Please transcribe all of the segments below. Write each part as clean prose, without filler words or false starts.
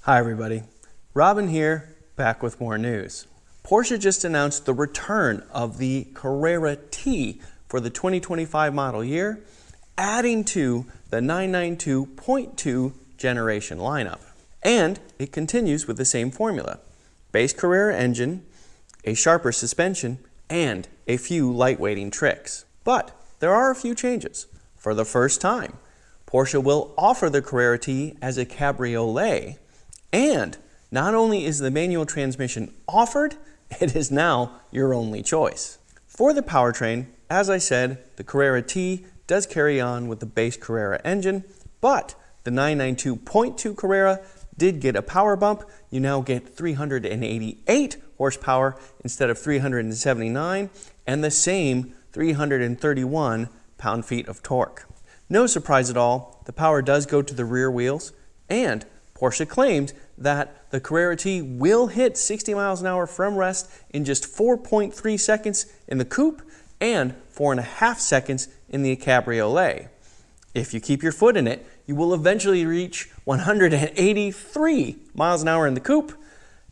Hi everybody, Robin here, back with more news. Porsche just announced the return of the Carrera T for the 2025 model year, adding to the 992.2 generation lineup. And it continues with the same formula: base Carrera engine, a sharper suspension, and a few lightweighting tricks. But there are a few changes. For the first time, Porsche will offer the Carrera T as a cabriolet. And not only is the manual transmission offered, it is now your only choice. For the powertrain, as I said, the Carrera T does carry on with the base Carrera engine, but the 992.2 Carrera did get a power bump. You now get 388 horsepower instead of 379, and the same 331 pound-feet of torque. No surprise at all, the power does go to the rear wheels, and Porsche claims that the Carrera T will hit 60 miles an hour from rest in just 4.3 seconds in the coupe and 4.5 seconds in the cabriolet. If you keep your foot in it, you will eventually reach 183 miles an hour in the coupe,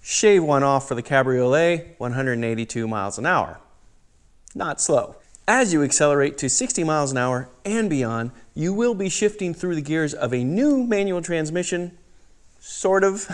shave one off for the cabriolet, 182 miles an hour. Not slow. As you accelerate to 60 miles an hour and beyond, you will be shifting through the gears of a new manual transmission. Sort of.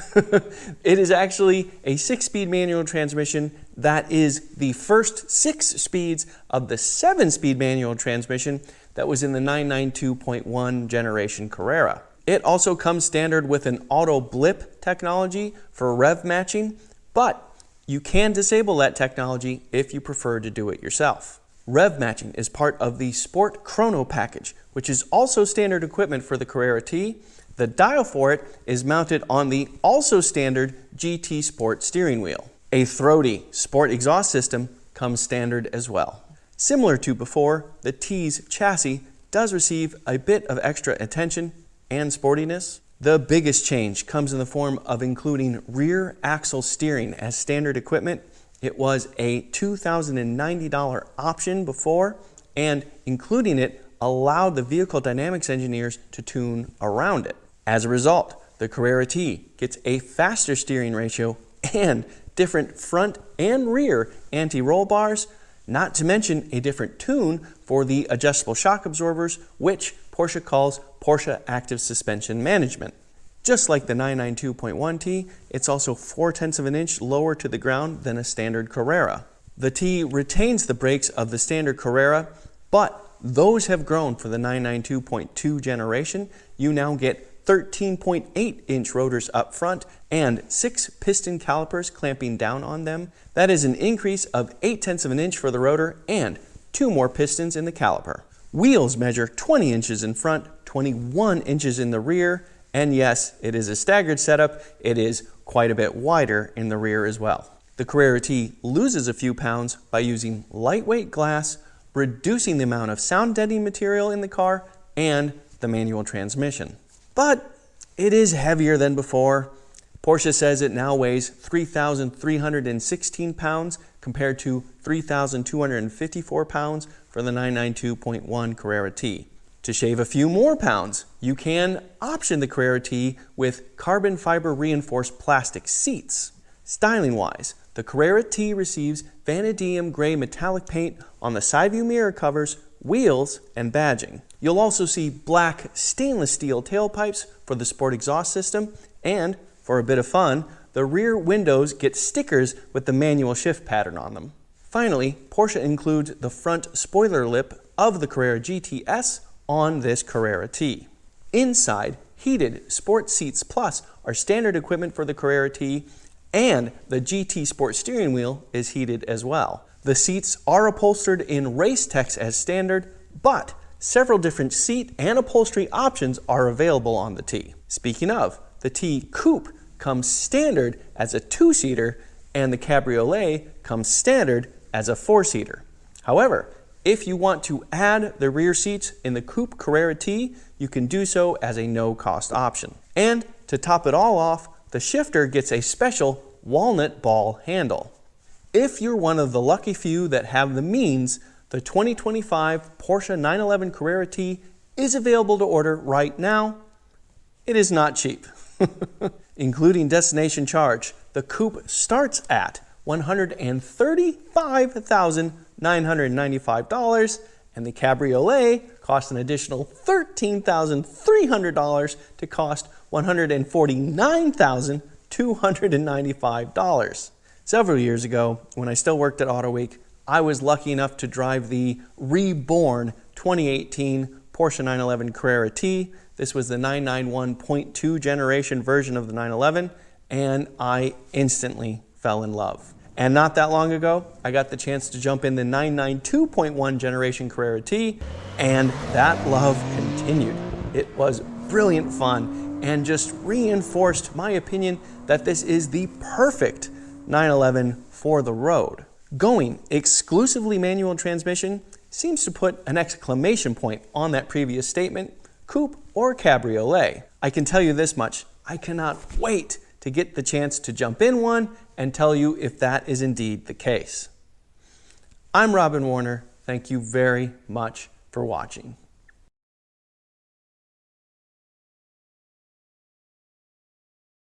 It is actually a 6-speed manual transmission that is the first 6 speeds of the 7-speed manual transmission that was in the 992.1 generation Carrera. It also comes standard with an auto blip technology for rev matching, but you can disable that technology if you prefer to do it yourself. Rev matching is part of the Sport Chrono package, which is also standard equipment for the Carrera T. The dial for it is mounted on the also standard GT Sport steering wheel. A throaty Sport exhaust system comes standard as well. Similar to before, the T's chassis does receive a bit of extra attention and sportiness. The biggest change comes in the form of including rear axle steering as standard equipment. It was a $2,090 option before, and including it allowed the vehicle dynamics engineers to tune around it. As a result, the Carrera T gets a faster steering ratio and different front and rear anti-roll bars, not to mention a different tune for the adjustable shock absorbers, which Porsche calls Porsche Active Suspension Management. Just like the 992.1 T, it's also 0.4 of an inch lower to the ground than a standard Carrera. The T retains the brakes of the standard Carrera, but those have grown for the 992.2 generation. You now get 13.8-inch rotors up front and 6 piston calipers clamping down on them. That is an increase of 0.8 of an inch for the rotor and 2 more pistons in the caliper. Wheels measure 20 inches in front, 21 inches in the rear, and yes, it is a staggered setup. It is quite a bit wider in the rear as well. The Carrera T loses a few pounds by using lightweight glass, reducing the amount of sound deadening material in the car, and the manual transmission. But it is heavier than before. Porsche says it now weighs 3,316 pounds compared to 3,254 pounds for the 992.1 Carrera T. To shave a few more pounds, you can option the Carrera T with carbon fiber reinforced plastic seats. Styling-wise, the Carrera T receives vanadium gray metallic paint on the side view mirror covers, wheels, and badging. You'll also see black stainless steel tailpipes for the sport exhaust system, and for a bit of fun, the rear windows get stickers with the manual shift pattern on them. Finally, Porsche includes the front spoiler lip of the Carrera GTS on this Carrera T. Inside, heated Sport Seats Plus are standard equipment for the Carrera T, and the GT Sport steering wheel is heated as well. The seats are upholstered in race text as standard, but several different seat and upholstery options are available on the T. Speaking of, the T Coupe comes standard as a 2-seater, and the Cabriolet comes standard as a 4-seater. However, if you want to add the rear seats in the Coupe Carrera T, you can do so as a no-cost option. And to top it all off, the shifter gets a special walnut ball handle. If you're one of the lucky few that have the means, the 2025 Porsche 911 Carrera T is available to order right now. It is not cheap. Including destination charge, the coupe starts at $135,995, and the cabriolet costs an additional $13,300 to cost $149,295. Several years ago, when I still worked at Auto Week, I was lucky enough to drive the reborn 2018 Porsche 911 Carrera T. This was the 991.2 generation version of the 911, and I instantly fell in love. And not that long ago, I got the chance to jump in the 992.1 generation Carrera T, and that love continued. It was brilliant fun and just reinforced my opinion that this is the perfect 911 for the road. Going exclusively manual transmission seems to put an exclamation point on that previous statement, coupe or cabriolet. I can tell you this much, I cannot wait to get the chance to jump in one and tell you if that is indeed the case. I'm Robin Warner. Thank you very much for watching.